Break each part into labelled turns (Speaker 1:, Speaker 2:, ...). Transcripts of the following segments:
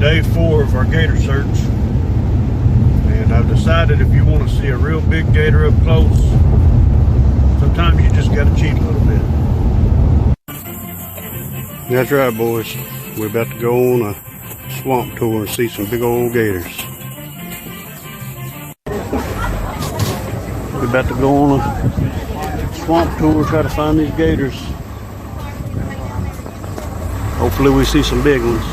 Speaker 1: day 4 of our gator search, and I've decided if you want to see a real big gator up close, sometimes you just got to cheat a little bit. That's right, boys. We're about to go on a swamp tour and see some big old gators. We're about to go on a swamp tour, try to find these gators. Hopefully we see some big ones.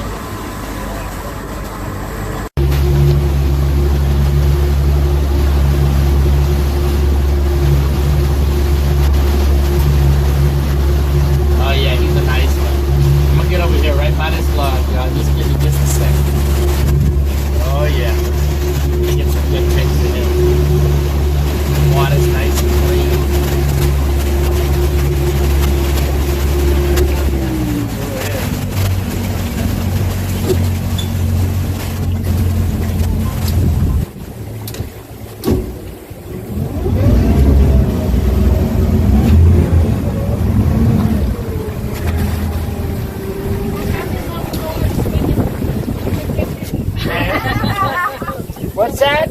Speaker 2: What's that?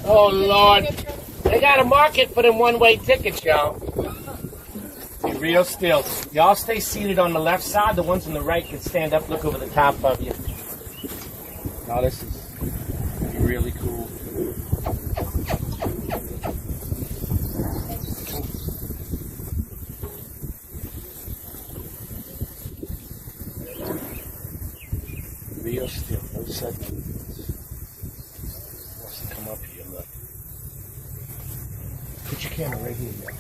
Speaker 2: Oh, Lord. They got a market for them one-way tickets, y'all. Be real still. Y'all stay seated on the left side. The ones on the right can stand up, look over the top of you. Oh, this is really cool. Real still. No sudden. Come up here, look. Put your camera right here, y'all.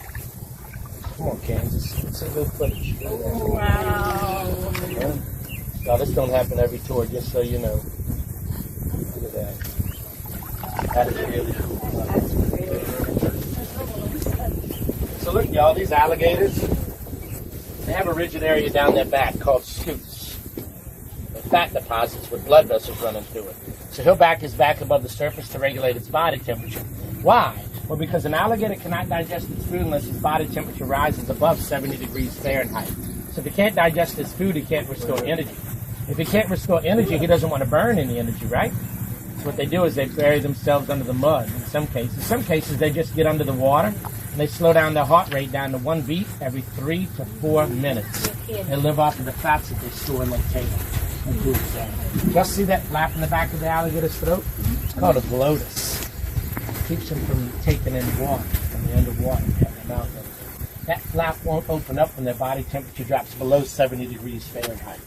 Speaker 2: Come on, Kansas. Let's see a little footage.
Speaker 3: Wow.
Speaker 2: Yeah. Now, this don't happen every tour, just so you know. Look at that. That is really cool. So look, y'all, these alligators, they have a rigid area down their back called scutes. They're fat deposits with blood vessels running through it. So he'll back his back above the surface to regulate its body temperature. Why? Well, because an alligator cannot digest its food unless his body temperature rises above 70 degrees Fahrenheit. So if he can't digest his food, he can't restore energy. If he can't restore energy, he doesn't want to burn any energy, right? So what they do is they bury themselves under the mud in some cases. In some cases, they just get under the water, and they slow down their heart rate down to 1 beat every 3 to 4 minutes. They live off of the fats that they store in their tail. Y'all see that flap in the back of the alligator's throat? It's called a glottis. It keeps them from taking in water from the underwater. That flap won't open up when their body temperature drops below 70 degrees Fahrenheit.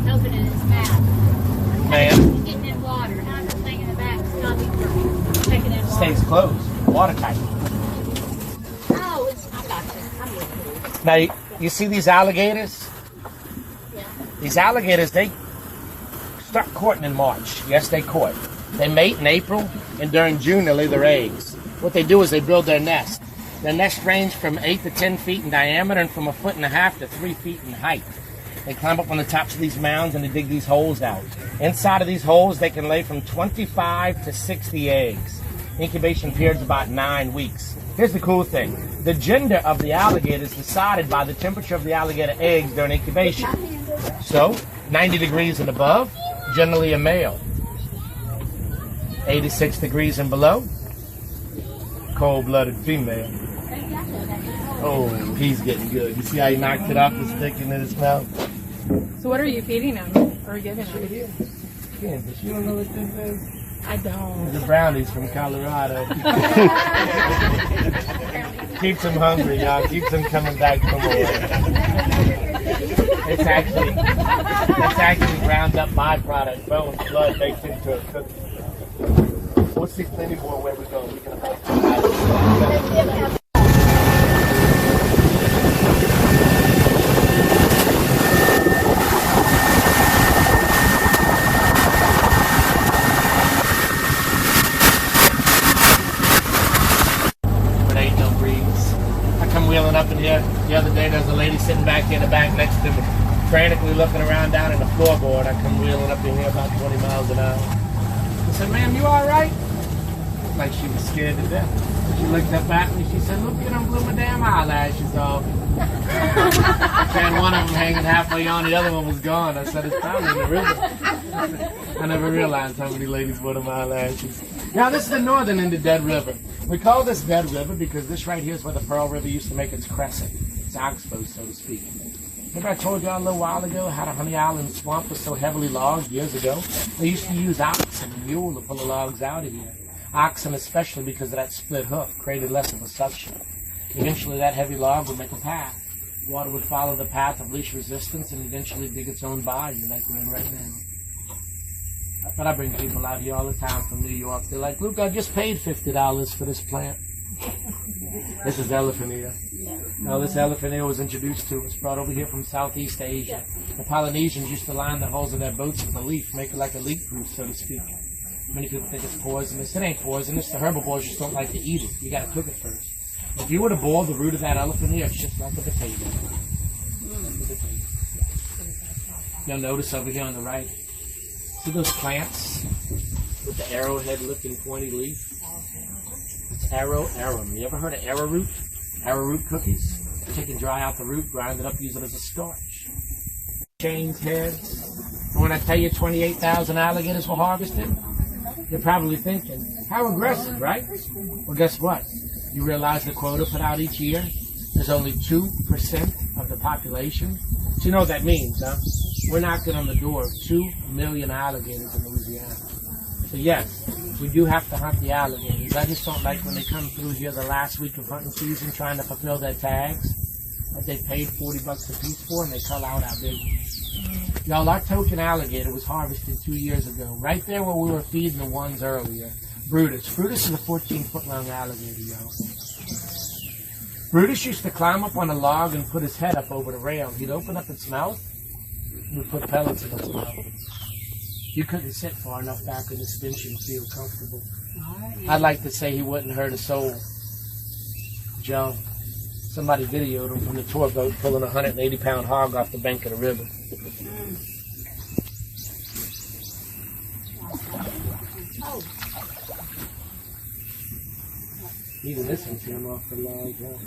Speaker 3: Opening his mouth.
Speaker 2: Ma'am?
Speaker 3: He's getting in water. How's the thing in the back stopping from taking in water?
Speaker 2: Stays closed, watertight.
Speaker 3: Oh, I got you. I'm with you.
Speaker 2: Now, you see these alligators? These alligators, they start courting in March. Yes, they court. They mate in April, and during June, they lay their eggs. What they do is they build their nest. Their nest range from 8 to 10 feet in diameter and from 1.5 feet to 3 feet in height. They climb up on the tops of these mounds and they dig these holes out. Inside of these holes, they can lay from 25 to 60 eggs. Incubation period is about 9 weeks. Here's the cool thing. The gender of the alligator is decided by the temperature of the alligator eggs during incubation. So, 90 degrees and above, generally a male. 86 degrees and below, cold-blooded female. Oh, he's getting good. You see how he knocked it off the stick into his mouth?
Speaker 4: So what are you feeding him or giving him?
Speaker 2: Kansas, you don't know what this is?
Speaker 4: I don't.
Speaker 2: The brownies from Colorado. Keeps them hungry, y'all. Keeps them coming back for more. It's actually ground up byproduct, bones, blood baked into a cookie. We'll see plenty more where we're going. We're going to up in here the other day. There's a lady sitting back here in the back next to me, frantically looking around down in the floorboard. I come wheeling up in here about 20 miles an hour. I said, ma'am, you all right? Like she was scared to death. She looked up at me. She said, "Look, you done blew my damn eyelashes off." She had one of them hanging halfway on, the other one was gone. I said, "It's probably in the river." I never realized how many ladies wore them eyelashes. Now, this is the northern end of Dead River. We call this Dead River because this right here is where the Pearl River used to make its crescent, its oxbow, so to speak. Remember I told y'all a little while ago how the Honey Island swamp was so heavily logged years ago? They used to use oxen and mule to pull the logs out of here. Oxen, especially because of that split hoof, created less of a suction. Eventually, that heavy log would make a path. Water would follow the path of least resistance and eventually dig its own bayou like we're in right now. But I bring people out here all the time from New York. They're like, "Luke, I just paid $50 for this plant." This is elephant ear. Now, this elephant ear was introduced to us, brought over here from Southeast Asia. The Polynesians used to line the holes of their boats with a leaf, make it like a leak-proof, so to speak. Many people think it's poisonous. It ain't poisonous. The herbivores just don't like to eat it. You got to cook it first. If you were to boil the root of that elephant ear, it's just like a potato. You'll notice over here on the right, see those plants with the arrowhead-looking pointy leaf? It's arum. You ever heard of arrowroot? Arrowroot cookies? Take and dry out the root, grind it up, use it as a starch. Chains, heads. And when I tell you 28,000 alligators were harvested, you're probably thinking, how aggressive, right? Well, guess what? You realize the quota put out each year? There's only 2% of the population. So you know what that means, huh? We're knocking on the door of 2 million alligators in Louisiana. So yes, we do have to hunt the alligators. I just don't like when they come through here the last week of hunting season trying to fulfill their tags that they paid $40 a piece for, and they cull out our big ones. Y'all, our token alligator was harvested 2 years ago, right there where we were feeding the ones earlier. Brutus. Brutus is a 14-foot-long alligator, y'all. Brutus used to climb up on a log and put his head up over the rail. He'd open up its mouth and would put pellets in its mouth. You couldn't sit far enough back in this bench and feel comfortable. I'd like to say he wouldn't hurt a soul. Joe, somebody videoed him from the tour boat pulling a 180-pound hog off the bank of the river. Even this one came off the log, huh?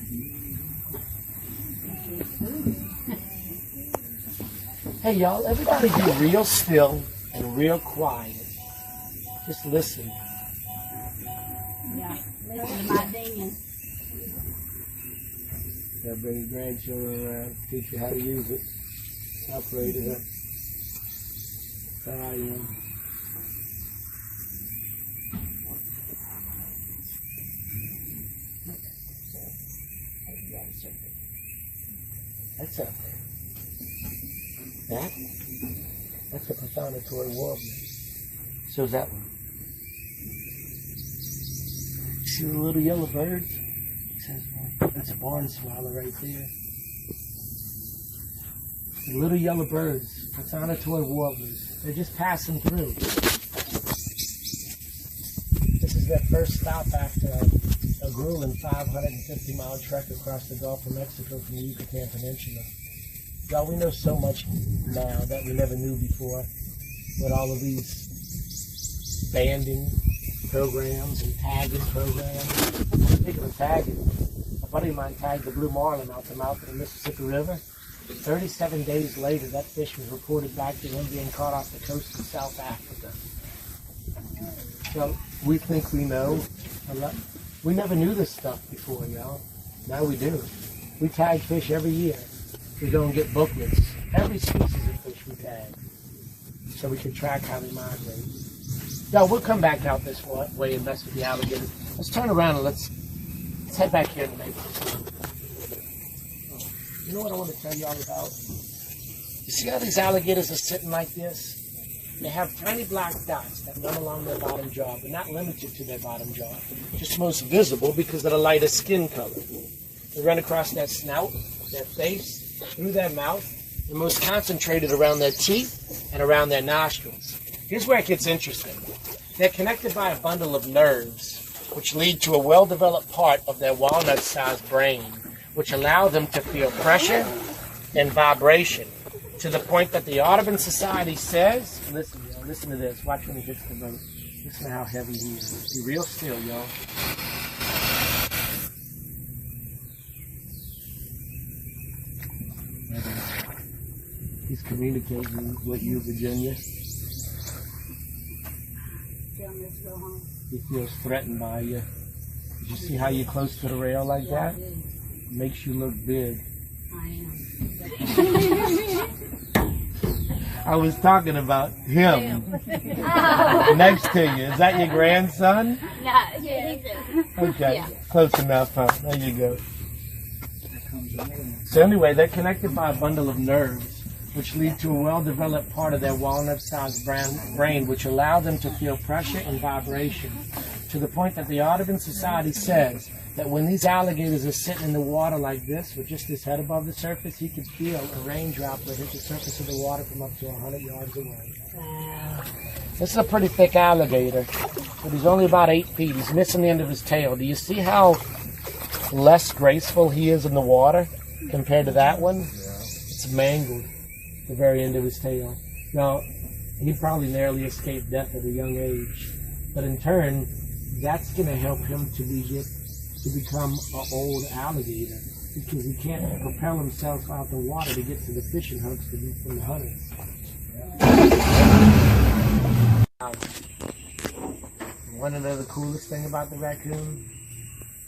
Speaker 2: Hey, y'all, everybody be real still and real quiet. Just listen.
Speaker 3: Yeah, listen to my dinging.
Speaker 2: Gotta bring your grandchildren around, teach you how to use it, operate it up. That's how I am. That's a that's a prothonotary warbler. So's that one. See the little yellow birds? That's a barn swallow right there. The little yellow birds, prothonotary warblers. They're just passing through. This is their first stop after a grueling 550-mile trek across the Gulf of Mexico from the Yucatan Peninsula. Y'all, we know so much now that we never knew before with all of these banding programs and tagging programs. Speaking of tagging, a buddy of mine tagged the blue marlin out the mouth of the Mississippi River. 37 days later, that fish was reported back to him being caught off the coast of South Africa. So we think we know a lot. We never knew this stuff before, y'all. Now we do. We tag fish every year. We go and get booklets. Every species of fish we tag. So we can track how they migrate. Yo, we'll come back out this way and mess with the alligators. Let's turn around and let's head back here in the neighborhood. You know what I want to tell y'all about? You see how these alligators are sitting like this? They have tiny black dots that run along their bottom jaw, but not limited to their bottom jaw. Just most visible because of the lighter skin color. They run across their snout, their face, through their mouth, and most concentrated around their teeth and around their nostrils. Here's where it gets interesting. They're connected by a bundle of nerves, which lead to a well-developed part of their walnut-sized brain, which allow them to feel pressure and vibration, to the point that the Audubon Society says, listen to this, watch when he hits the boat. Listen to how heavy he is. Be real still, y'all. communicating with you, Virginia.
Speaker 3: Tell me to go home.
Speaker 2: He feels threatened by you. Did you see how you're close to the rail like that? Makes you look big.
Speaker 3: I am.
Speaker 2: I was talking about him next to you. Is that your grandson?
Speaker 3: No, he's
Speaker 2: Okay,
Speaker 3: Yeah.
Speaker 2: close enough, huh? There you go. So anyway, they're connected by a bundle of nerves, which lead to a well-developed part of their walnut-sized brain, which allow them to feel pressure and vibration, to the point that the Audubon Society says that when these alligators are sitting in the water like this, with just his head above the surface, he could feel a rain droplet hit the surface of the water from up to 100 yards away. This is a pretty thick alligator, but he's only about 8 feet. He's missing the end of his tail. Do you see how less graceful he is in the water compared to that one? It's mangled, the very end of his tail. Now, he probably narrowly escaped death at a young age, but in turn, that's going to help him to become an old alligator, because he can't propel himself out the water to get to the fishing hooks to be from the hunters. One of the coolest thing about the raccoon,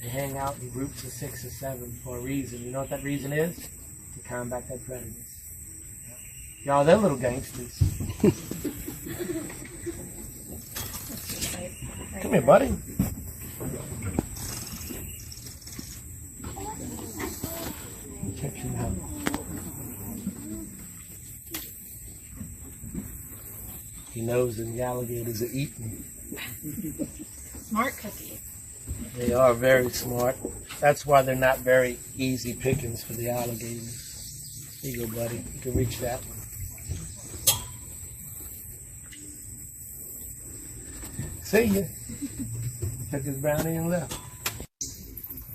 Speaker 2: they hang out in groups of 6 or 7 for a reason. You know what that reason is? To combat their predators. Y'all, they're little gangsters. Come here, buddy. Check him out. He knows that the alligators are eating.
Speaker 4: Smart cookie.
Speaker 2: They are very smart. That's why they're not very easy pickings for the alligators. Here you go, buddy. You can reach that one. See ya. Took his brownie and left.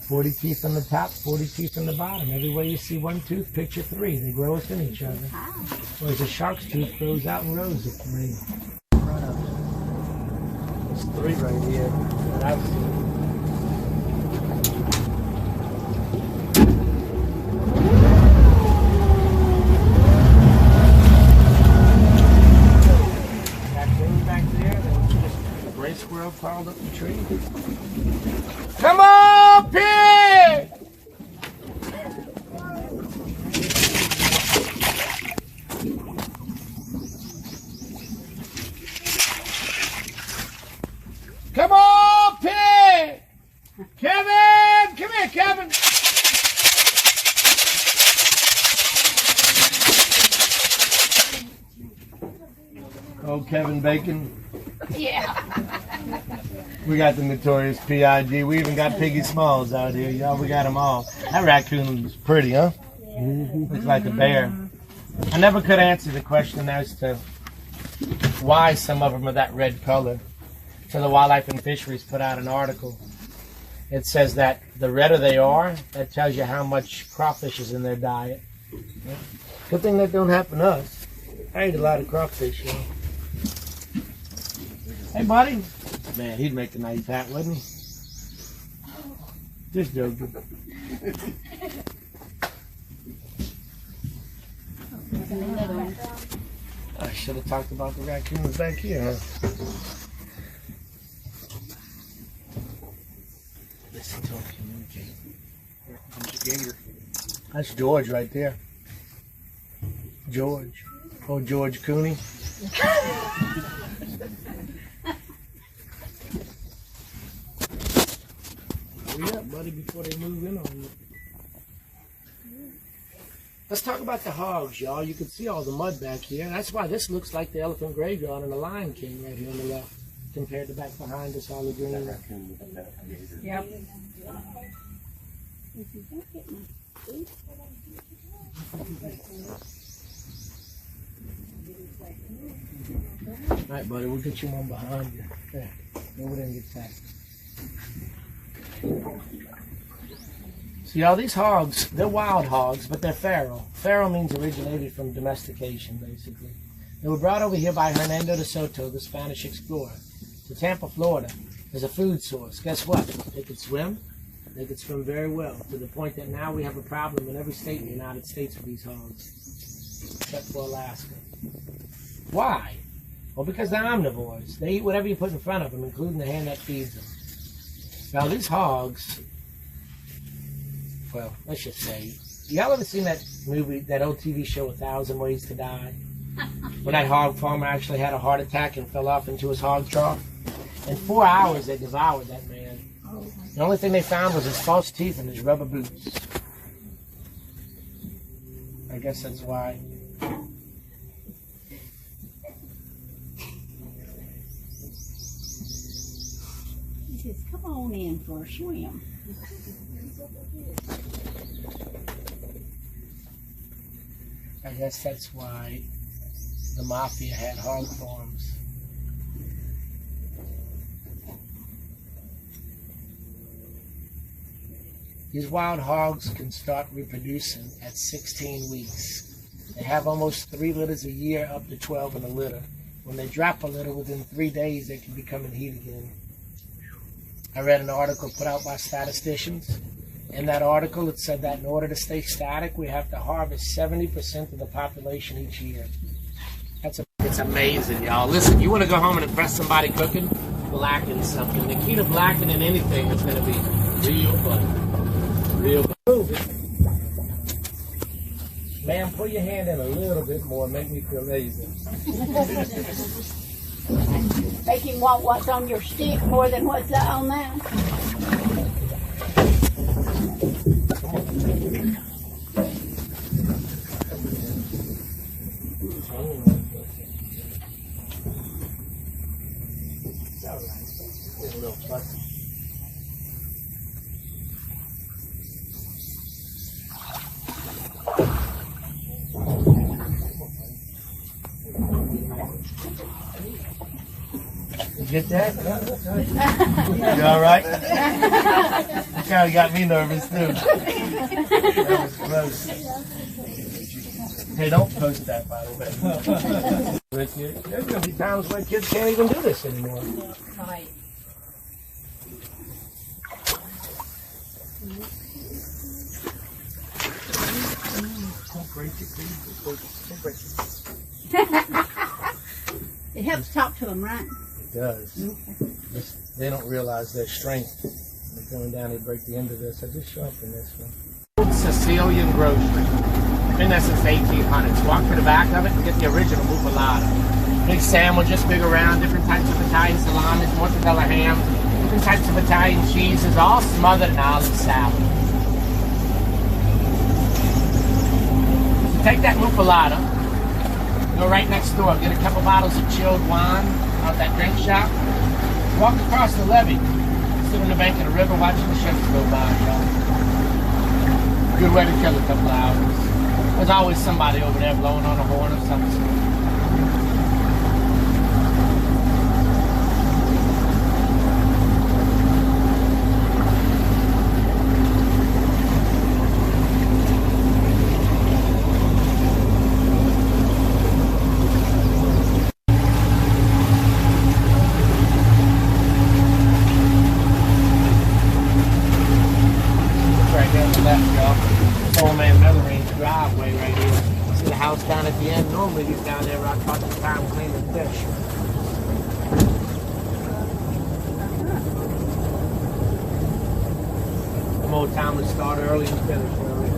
Speaker 2: 40 teeth on the top, 40 teeth on the bottom. Everywhere you see one tooth, picture 3. They grow within each other. Whereas a shark's tooth grows out in rows of 3. There's 3 right here that I've seen. Squirrel crawled up the tree. Come on, pig! Come on, pig! Kevin! Come here, Kevin! Oh, Kevin Bacon.
Speaker 3: Yeah.
Speaker 2: We got the notorious PIG. We even got Piggy Smalls out here, y'all. We got them all. That raccoon's pretty, huh? Looks like a bear. I never could answer the question as to why some of them are that red color. So the Wildlife and Fisheries put out an article. It says that the redder they are, that tells you how much crawfish is in their diet. Good thing that don't happen to us. I ate a lot of crawfish, y'all. Hey, buddy. Man, he'd make a nice hat, wouldn't he? Just joking. I should have talked about the raccoons back here, huh? Listen to him communicate. There's a gator. That's George right there. George. Oh, George Cooney. Hurry up, buddy, before they move in on you. Let's talk about the hogs, y'all. You can see all the mud back here. That's why this looks like the elephant graveyard and the Lion King right here on the left, compared to back behind us, all the green.
Speaker 4: Yep.
Speaker 2: All right, buddy, we'll get you one behind you. There, go over there and get that. See, all these hogs, they're wild hogs, but they're feral. Feral means originated from domestication, basically. They were brought over here by Hernando de Soto, the Spanish explorer, to Tampa, Florida, as a food source. Guess what? They could swim. They could swim very well, to the point that now we have a problem in every state in the United States with these hogs. except for Alaska. Why? Well, because they're omnivores. They eat whatever you put in front of them, including the hand that feeds them. Now, these hogs, well, let's just say, y'all ever seen that movie, that old TV show, 1,000 Ways to Die? Where that hog farmer actually had a heart attack and fell off into his hog trough? In 4 hours, they devoured that man. The only thing they found was his false teeth and his rubber boots. I guess that's why.
Speaker 3: He says, come on in for a swim.
Speaker 2: I guess that's why the mafia had hog farms. These wild hogs can start reproducing at 16 weeks. They have almost 3 litters a year, up to 12 in a litter. When they drop a litter, within 3 days, they can become in heat again. I read an article put out by statisticians. In that article, it said that in order to stay static, we have to harvest 70% of the population each year. It's amazing, y'all. Listen, you want to go home and impress somebody cooking? Blacken something. The key to blackening anything is going to be real butter. Real butter. Ma'am, pull your hand in a little bit more. Make me feel lazy.
Speaker 3: Make him want what's on your stick more than what's on that.
Speaker 2: You get that? You all right? You kind of got me nervous too. That was close. Hey, don't post that, by the way. There's going to be times when kids can't even do this anymore.
Speaker 3: Right.
Speaker 2: Don't break it, please. Don't break it.
Speaker 3: It helps talk to them, right?
Speaker 2: It does. They don't realize their strength. They're going down, they break the end of this. I just sharpened this one. Old Sicilian grocery. Been there since the 1800s. Walk to the back of it and get the original muffalata. Big sandwiches, big around, different types of Italian salamis, mozzarella hams, different types of Italian cheeses, all smothered in olive salad. So take that muffalata, go right next door, get a couple bottles of chilled wine out that drink shop, walk across the levee, sit on the bank of the river watching the ships go by, y'all. Good way to kill a couple hours. There's always somebody over there blowing on a horn or something. Right there on the left, y'all. Old man Mellorine's driveway right here. See the house down at the end? Normally he's down there right about the time cleaning fish. Them old timers start early and finish early.